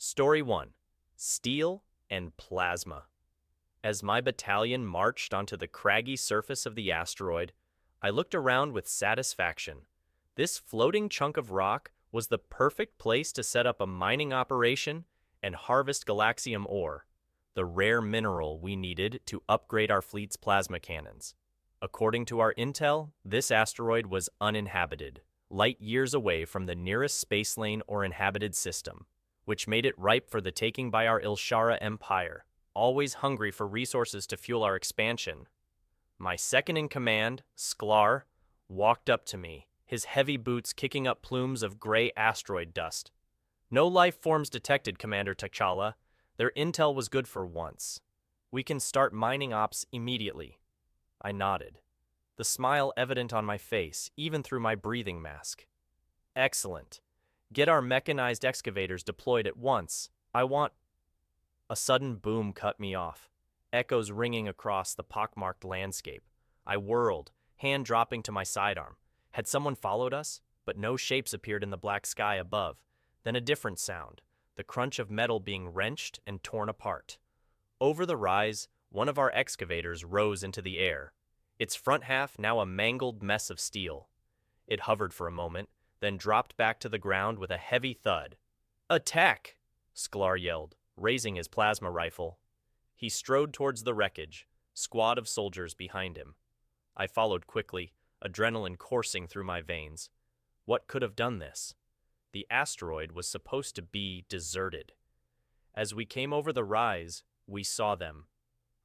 Story 1. Steel and Plasma. As my battalion marched onto the craggy surface of the asteroid, I looked around with satisfaction. This floating chunk of rock was the perfect place to set up a mining operation and harvest galaxium ore, the rare mineral we needed to upgrade our fleet's plasma cannons. According to our intel, this asteroid was uninhabited, light years away from the nearest space lane or inhabited system, which made it ripe for the taking by our Ilshara Empire, always hungry for resources to fuel our expansion. My second-in-command, Sklar, walked up to me, his heavy boots kicking up plumes of gray asteroid dust. "No life forms detected, Commander T'Challa. Their intel was good for once. We can start mining ops immediately." I nodded, the smile evident on my face, even through my breathing mask. "Excellent. Get our mechanized excavators deployed at once. I want—" A sudden boom cut me off, echoes ringing across the pockmarked landscape. I whirled, hand dropping to my sidearm. Had someone followed us? But no shapes appeared in the black sky above. Then a different sound, the crunch of metal being wrenched and torn apart. Over the rise, one of our excavators rose into the air, its front half now a mangled mess of steel. It hovered for a moment, then dropped back to the ground with a heavy thud. "Attack!" Sklar yelled, raising his plasma rifle. He strode towards the wreckage, squad of soldiers behind him. I followed quickly, adrenaline coursing through my veins. What could have done this? The asteroid was supposed to be deserted. As we came over the rise, we saw them.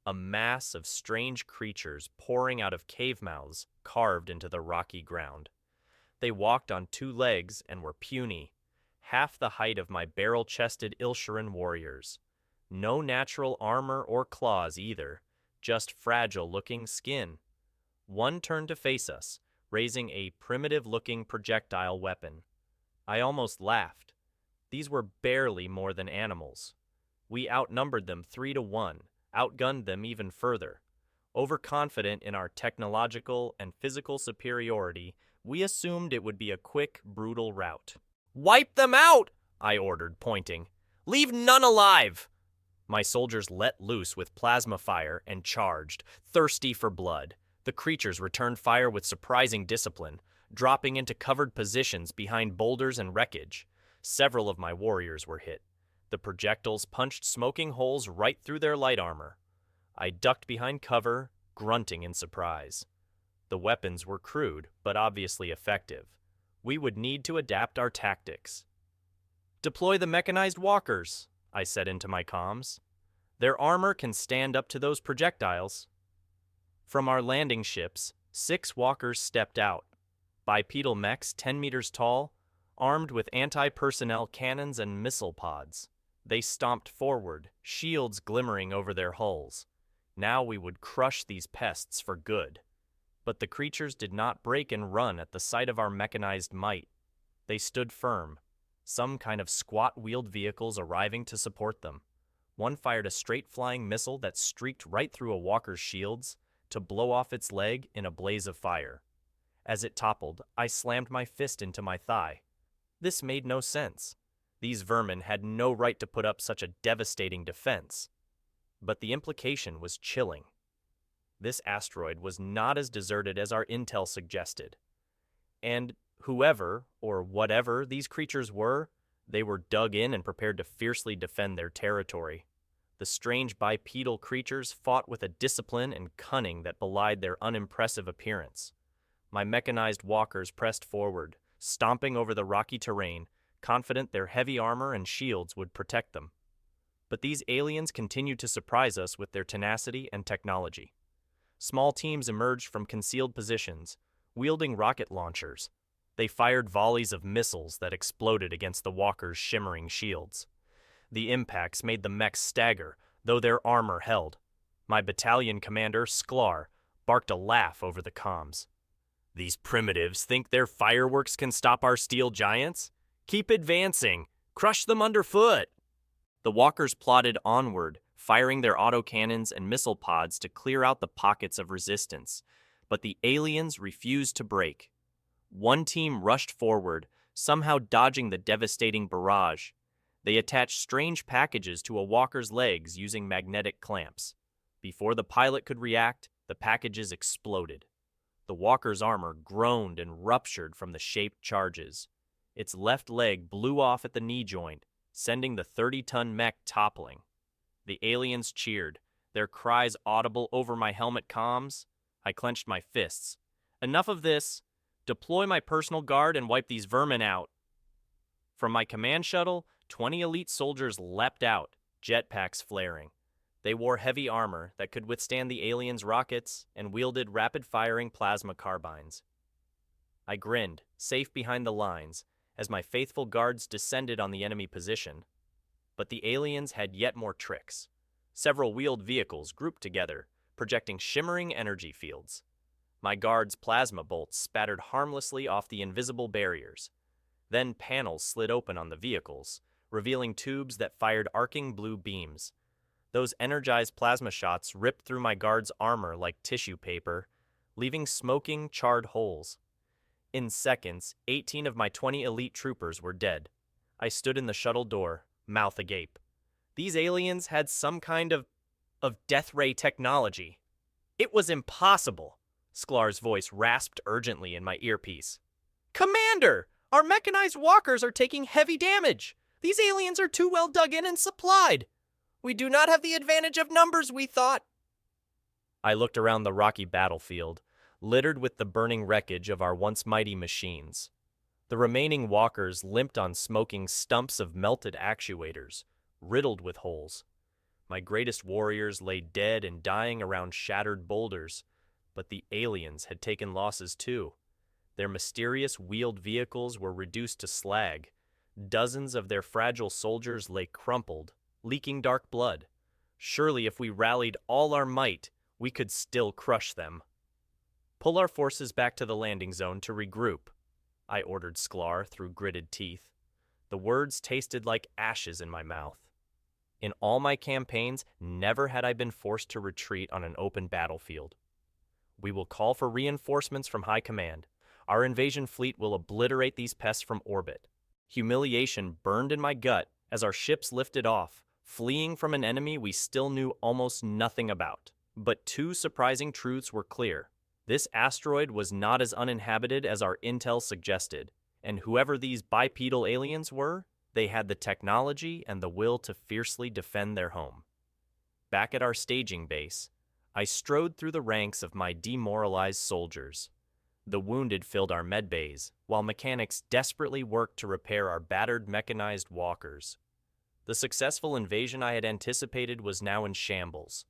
A mass of strange creatures pouring out of cave mouths carved into the rocky ground. They walked on two legs and were puny, half the height of my barrel-chested Ilsharan warriors. No natural armor or claws either, just fragile-looking skin. One turned to face us, raising a primitive-looking projectile weapon. I almost laughed. These were barely more than animals. We outnumbered them 3-1, outgunned them even further. Overconfident in our technological and physical superiority, we assumed it would be a quick, brutal rout. "Wipe them out!" I ordered, pointing. "Leave none alive!" My soldiers let loose with plasma fire and charged, thirsty for blood. The creatures returned fire with surprising discipline, dropping into covered positions behind boulders and wreckage. Several of my warriors were hit. The projectiles punched smoking holes right through their light armor. I ducked behind cover, grunting in surprise. The weapons were crude, but obviously effective. We would need to adapt our tactics. "Deploy the mechanized walkers," I said into my comms. "Their armor can stand up to those projectiles." From our landing ships, 6 walkers stepped out. Bipedal mechs 10 meters tall, armed with anti-personnel cannons and missile pods. They stomped forward, shields glimmering over their hulls. Now we would crush these pests for good. But the creatures did not break and run at the sight of our mechanized might. They stood firm, some kind of squat-wheeled vehicles arriving to support them. One fired a straight-flying missile that streaked right through a walker's shields to blow off its leg in a blaze of fire. As it toppled, I slammed my fist into my thigh. This made no sense. These vermin had no right to put up such a devastating defense. But the implication was chilling. This asteroid was not as deserted as our intel suggested. And whoever, or whatever, these creatures were, they were dug in and prepared to fiercely defend their territory. The strange bipedal creatures fought with a discipline and cunning that belied their unimpressive appearance. My mechanized walkers pressed forward, stomping over the rocky terrain, confident their heavy armor and shields would protect them. But these aliens continued to surprise us with their tenacity and technology. Small teams emerged from concealed positions, wielding rocket launchers. They fired volleys of missiles that exploded against the walkers' shimmering shields. The impacts made the mechs stagger, though their armor held. My battalion commander, Sklar, barked a laugh over the comms. "These primitives think their fireworks can stop our steel giants? Keep advancing! Crush them underfoot!" The walkers plodded onward, firing their autocannons and missile pods to clear out the pockets of resistance. But the aliens refused to break. One team rushed forward, somehow dodging the devastating barrage. They attached strange packages to a walker's legs using magnetic clamps. Before the pilot could react, the packages exploded. The walker's armor groaned and ruptured from the shaped charges. Its left leg blew off at the knee joint, sending the 30-ton mech toppling. The aliens cheered, their cries audible over my helmet comms. I clenched my fists. Enough of this. Deploy my personal guard and wipe these vermin out. From my command shuttle, 20 elite soldiers leapt out, jetpacks flaring. They wore heavy armor that could withstand the aliens' rockets and wielded rapid-firing plasma carbines. I grinned, safe behind the lines, as my faithful guards descended on the enemy position. But the aliens had yet more tricks. Several wheeled vehicles grouped together, projecting shimmering energy fields. My guards' plasma bolts spattered harmlessly off the invisible barriers. Then panels slid open on the vehicles, revealing tubes that fired arcing blue beams. Those energized plasma shots ripped through my guards' armor like tissue paper, leaving smoking, charred holes. In seconds, 18 of my 20 elite troopers were dead. I stood in the shuttle door, mouth agape. These aliens had some kind of death ray technology. It was impossible. Sklar's voice rasped urgently in my earpiece. Commander! Our mechanized walkers are taking heavy damage! These aliens are too well dug in and supplied! We do not have the advantage of numbers, we thought. I looked around the rocky battlefield, littered with the burning wreckage of our once mighty machines. The remaining walkers limped on smoking stumps of melted actuators, riddled with holes. My greatest warriors lay dead and dying around shattered boulders, but the aliens had taken losses too. Their mysterious wheeled vehicles were reduced to slag. Dozens of their fragile soldiers lay crumpled, leaking dark blood. Surely if we rallied all our might, we could still crush them. Pull our forces back to the landing zone to regroup, I ordered Sklar through gritted teeth. The words tasted like ashes in my mouth. In all my campaigns, never had I been forced to retreat on an open battlefield. We will call for reinforcements from high command. Our invasion fleet will obliterate these pests from orbit. Humiliation burned in my gut as our ships lifted off, fleeing from an enemy we still knew almost nothing about. But two surprising truths were clear. This asteroid was not as uninhabited as our intel suggested, and whoever these bipedal aliens were, they had the technology and the will to fiercely defend their home. Back at our staging base, I strode through the ranks of my demoralized soldiers. The wounded filled our medbays, while mechanics desperately worked to repair our battered mechanized walkers. The successful invasion I had anticipated was now in shambles.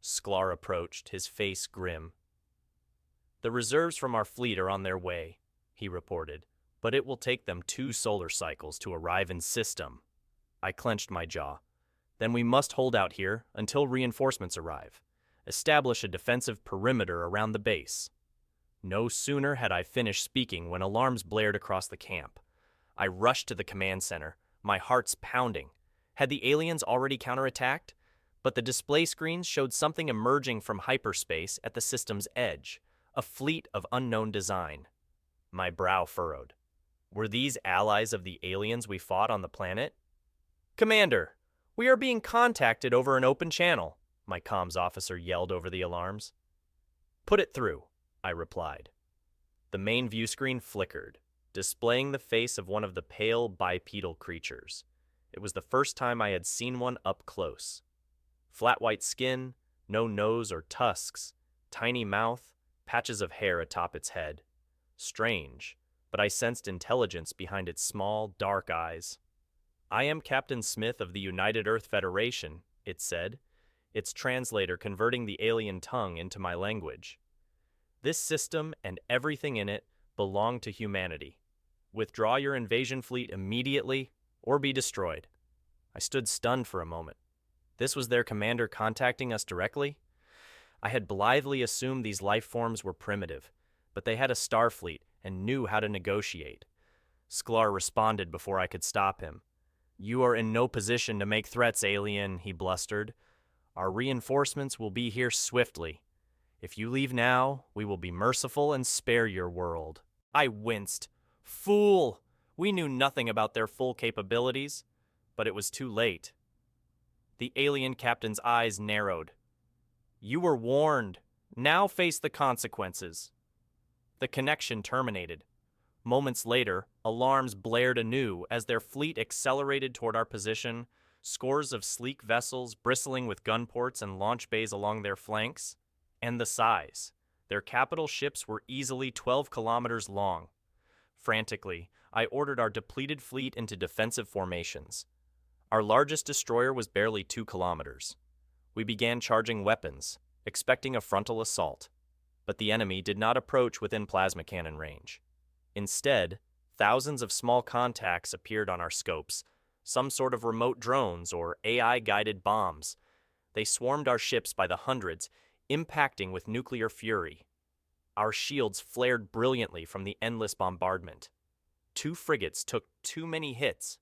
Sklar approached, his face grim. The reserves from our fleet are on their way, he reported, but it will take them 2 solar cycles to arrive in system. I clenched my jaw. Then we must hold out here until reinforcements arrive. Establish a defensive perimeter around the base. No sooner had I finished speaking when alarms blared across the camp. I rushed to the command center, my heart's pounding. Had the aliens already counterattacked? But the display screens showed something emerging from hyperspace at the system's edge, a fleet of unknown design. My brow furrowed. Were these allies of the aliens we fought on the planet? Commander, we are being contacted over an open channel, my comms officer yelled over the alarms. Put it through, I replied. The main view screen flickered, displaying the face of one of the pale bipedal creatures. It was the first time I had seen one up close. Flat white skin, no nose or tusks, tiny mouth, patches of hair atop its head. Strange, but I sensed intelligence behind its small, dark eyes. I am Captain Smith of the United Earth Federation, it said, its translator converting the alien tongue into my language. This system and everything in it belong to humanity. Withdraw your invasion fleet immediately or be destroyed. I stood stunned for a moment. This was their commander contacting us directly? I had blithely assumed these life forms were primitive, but they had a star fleet and knew how to negotiate. Sklar responded before I could stop him. You are in no position to make threats, alien, he blustered. Our reinforcements will be here swiftly. If you leave now, we will be merciful and spare your world. I winced. Fool! We knew nothing about their full capabilities. but it was too late. The alien captain's eyes narrowed. "You were warned. Now face the consequences." The connection terminated. Moments later, alarms blared anew as their fleet accelerated toward our position, scores of sleek vessels bristling with gun ports and launch bays along their flanks. And the size. Their capital ships were easily 12 kilometers long. Frantically, I ordered our depleted fleet into defensive formations. Our largest destroyer was barely 2 kilometers. We began charging weapons, expecting a frontal assault. But the enemy did not approach within plasma cannon range. Instead, thousands of small contacts appeared on our scopes, some sort of remote drones or AI-guided bombs. They swarmed our ships by the hundreds, impacting with nuclear fury. Our shields flared brilliantly from the endless bombardment. 2 frigates took too many hits,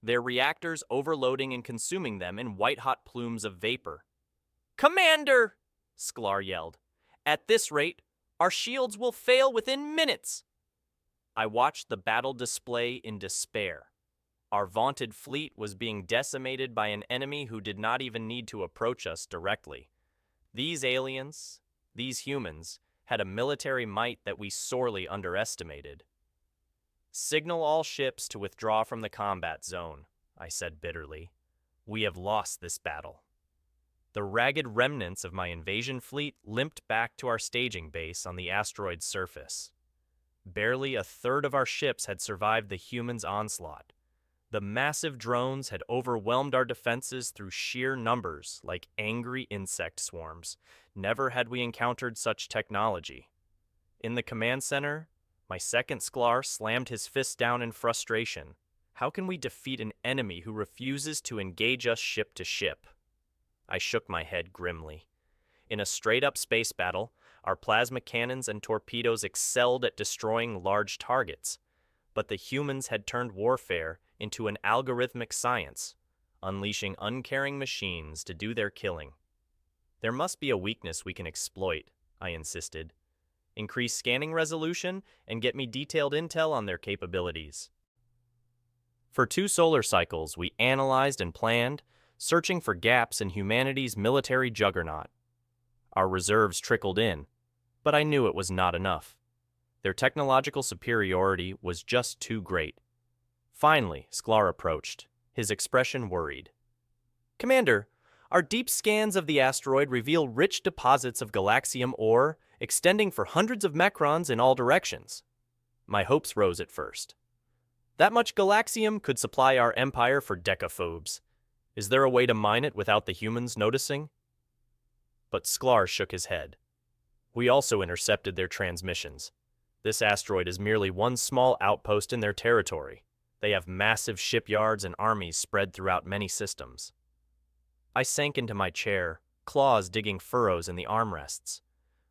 their reactors overloading and consuming them in white-hot plumes of vapor. "Commander!" Sklar yelled. "At this rate, our shields will fail within minutes." I watched the battle display in despair. Our vaunted fleet was being decimated by an enemy who did not even need to approach us directly. These aliens, these humans, had a military might that we sorely underestimated. "Signal all ships to withdraw from the combat zone," I said bitterly. "We have lost this battle." The ragged remnants of my invasion fleet limped back to our staging base on the asteroid's surface. Barely a third of our ships had survived the humans' onslaught. The massive drones had overwhelmed our defenses through sheer numbers, like angry insect swarms. Never had we encountered such technology. In the command center, my second Sklar slammed his fist down in frustration. How can we defeat an enemy who refuses to engage us ship to ship? I shook my head grimly. In a straight-up space battle, our plasma cannons and torpedoes excelled at destroying large targets. But the humans had turned warfare into an algorithmic science, unleashing uncaring machines to do their killing. "There must be a weakness we can exploit," I insisted. "Increase scanning resolution and get me detailed intel on their capabilities." For 2 solar cycles, we analyzed and planned, searching for gaps in humanity's military juggernaut. Our reserves trickled in, but I knew it was not enough. Their technological superiority was just too great. Finally, Sklar approached, his expression worried. "Commander, our deep scans of the asteroid reveal rich deposits of galaxium ore extending for hundreds of microns in all directions." My hopes rose at first. "That much galaxium could supply our empire for decaphobes. Is there a way to mine it without the humans noticing?" But Sklar shook his head. "We also intercepted their transmissions. This asteroid is merely one small outpost in their territory. They have massive shipyards and armies spread throughout many systems." I sank into my chair, claws digging furrows in the armrests.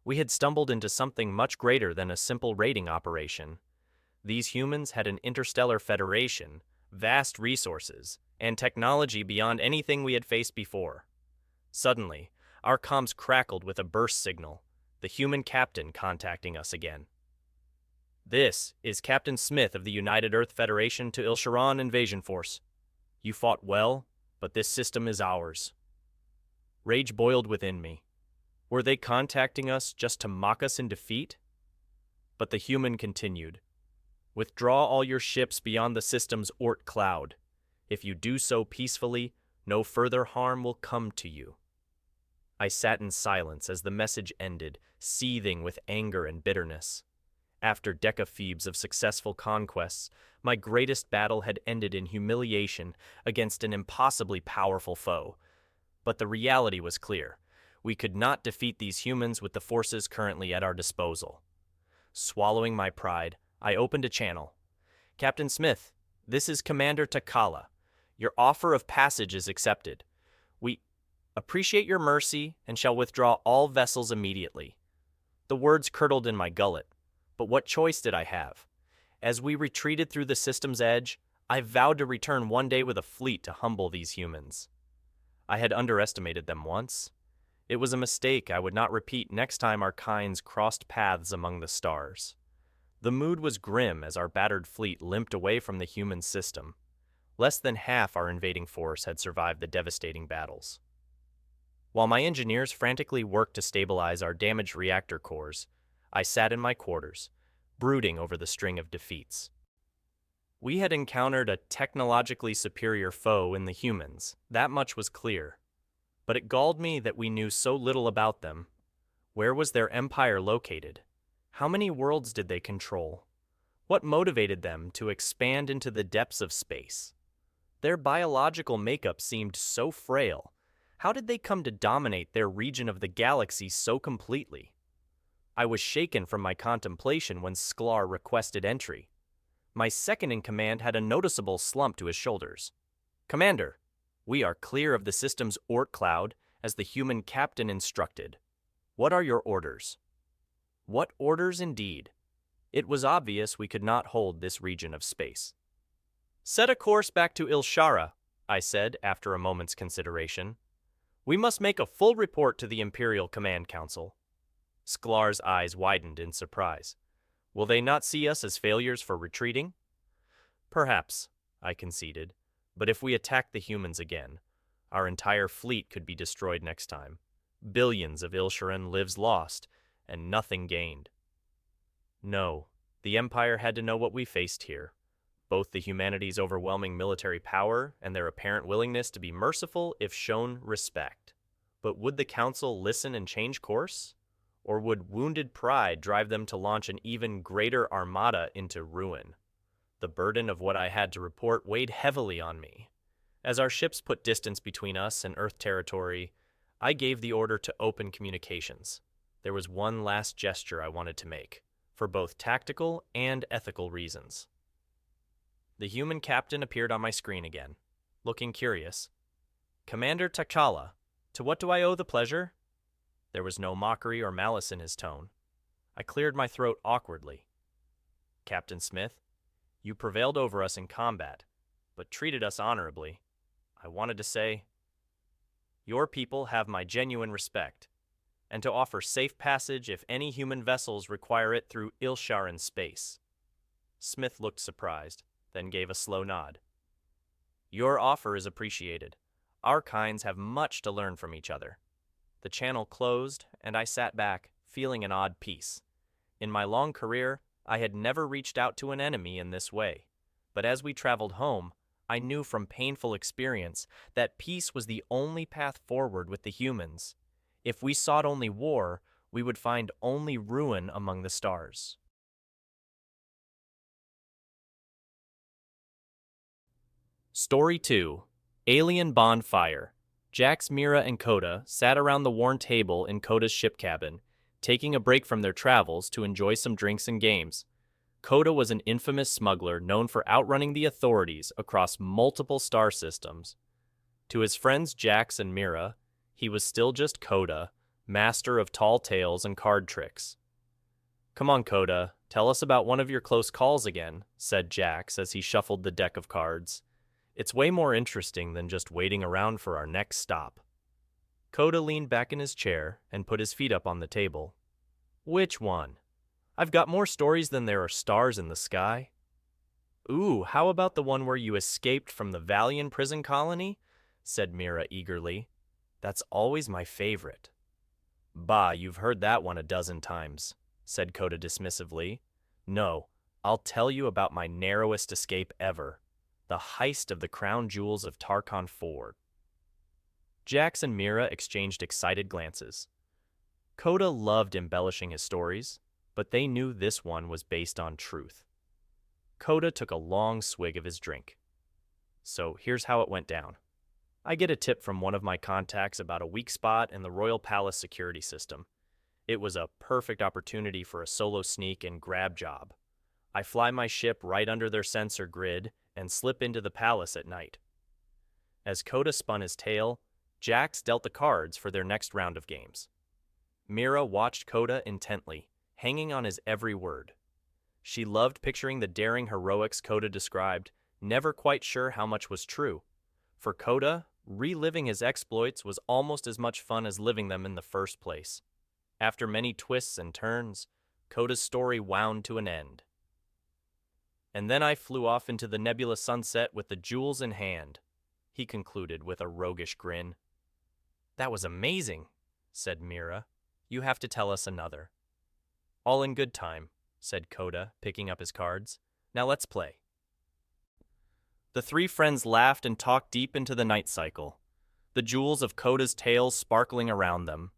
We had stumbled into something much greater than a simple raiding operation. These humans had an interstellar federation, vast resources, and technology beyond anything we had faced before. Suddenly, our comms crackled with a burst signal, the human captain contacting us again. "This is Captain Smith of the United Earth Federation to Ilsharan Invasion Force. You fought well, but this system is ours." Rage boiled within me. Were they contacting us just to mock us in defeat? But the human continued. "Withdraw all your ships beyond the system's Oort cloud. If you do so peacefully, no further harm will come to you." I sat in silence as the message ended, seething with anger and bitterness. After decaphoebes of successful conquests, my greatest battle had ended in humiliation against an impossibly powerful foe. But the reality was clear. We could not defeat these humans with the forces currently at our disposal. Swallowing my pride, I opened a channel. "Captain Smith, this is Commander Takala. Your offer of passage is accepted. We appreciate your mercy and shall withdraw all vessels immediately." The words curdled in my gullet, but what choice did I have? As we retreated through the system's edge, I vowed to return one day with a fleet to humble these humans. I had underestimated them once. It was a mistake I would not repeat next time our kinds crossed paths among the stars. The mood was grim as our battered fleet limped away from the human system. Less than half our invading force had survived the devastating battles. While my engineers frantically worked to stabilize our damaged reactor cores, I sat in my quarters, brooding over the string of defeats. We had encountered a technologically superior foe in the humans, that much was clear. But it galled me that we knew so little about them. Where was their empire located? How many worlds did they control? What motivated them to expand into the depths of space? Their biological makeup seemed so frail. How did they come to dominate their region of the galaxy so completely? I was shaken from my contemplation when Sklar requested entry. My second-in-command had a noticeable slump to his shoulders. "Commander, we are clear of the system's Oort cloud, as the human captain instructed. What are your orders?" What orders indeed? It was obvious we could not hold this region of space. "Set a course back to Ilshara," I said after a moment's consideration. "We must make a full report to the Imperial Command Council." Sklar's eyes widened in surprise. "Will they not see us as failures for retreating?" "Perhaps," I conceded, "but if we attack the humans again, our entire fleet could be destroyed next time. Billions of Ilsharan lives lost, and nothing gained." No, the Empire had to know what we faced here. Both the humanity's overwhelming military power and their apparent willingness to be merciful if shown respect. But would the Council listen and change course? Or would wounded pride drive them to launch an even greater armada into ruin? The burden of what I had to report weighed heavily on me. As our ships put distance between us and Earth territory, I gave the order to open communications. There was one last gesture I wanted to make, for both tactical and ethical reasons. The human captain appeared on my screen again, looking curious. "Commander T'Challa, to what do I owe the pleasure?" There was no mockery or malice in his tone. I cleared my throat awkwardly. "Captain Smith, you prevailed over us in combat, but treated us honorably. I wanted to say, your people have my genuine respect, and to offer safe passage if any human vessels require it through Ilsharan space." Smith looked surprised, then gave a slow nod. "Your offer is appreciated. Our kinds have much to learn from each other." The channel closed, and I sat back, feeling an odd peace. In my long career, I had never reached out to an enemy in this way. But as we traveled home, I knew from painful experience that peace was the only path forward with the humans. If we sought only war, we would find only ruin among the stars. Story 2. Alien Bonfire. Jax, Mira, and Coda sat around the worn table in Coda's ship cabin, taking a break from their travels to enjoy some drinks and games. Coda was an infamous smuggler known for outrunning the authorities across multiple star systems. To his friends Jax and Mira, he was still just Coda, master of tall tales and card tricks. "Come on, Coda, tell us about one of your close calls again," said Jax as he shuffled the deck of cards. "It's way more interesting than just waiting around for our next stop." Coda leaned back in his chair and put his feet up on the table. "Which one? I've got more stories than there are stars in the sky." "Ooh, how about the one where you escaped from the Valian prison colony?" said Mira eagerly. "That's always my favorite." "Bah, you've heard that one a dozen times," said Coda dismissively. "No, I'll tell you about my narrowest escape ever. The heist of the crown jewels of Tarkon IV. Jax and Mira exchanged excited glances. Coda loved embellishing his stories, but they knew this one was based on truth. Coda took a long swig of his drink. "So here's how it went down. I get a tip from one of my contacts about a weak spot in the Royal Palace security system. It was a perfect opportunity for a solo sneak and grab job. I fly my ship right under their sensor grid and slip into the palace at night." As Coda spun his tale, Jax dealt the cards for their next round of games. Mira watched Coda intently, hanging on his every word. She loved picturing the daring heroics Coda described, never quite sure how much was true. For Coda, reliving his exploits was almost as much fun as living them in the first place. After many twists and turns, Coda's story wound to an end. And then I flew off into the nebula sunset with the jewels in hand, he concluded with a roguish grin. That was amazing, said Mira. You have to tell us another. All in good time, said Coda, picking up his cards. Now let's play. The three friends laughed and talked deep into the night cycle, the jewels of Coda's tales sparkling around them.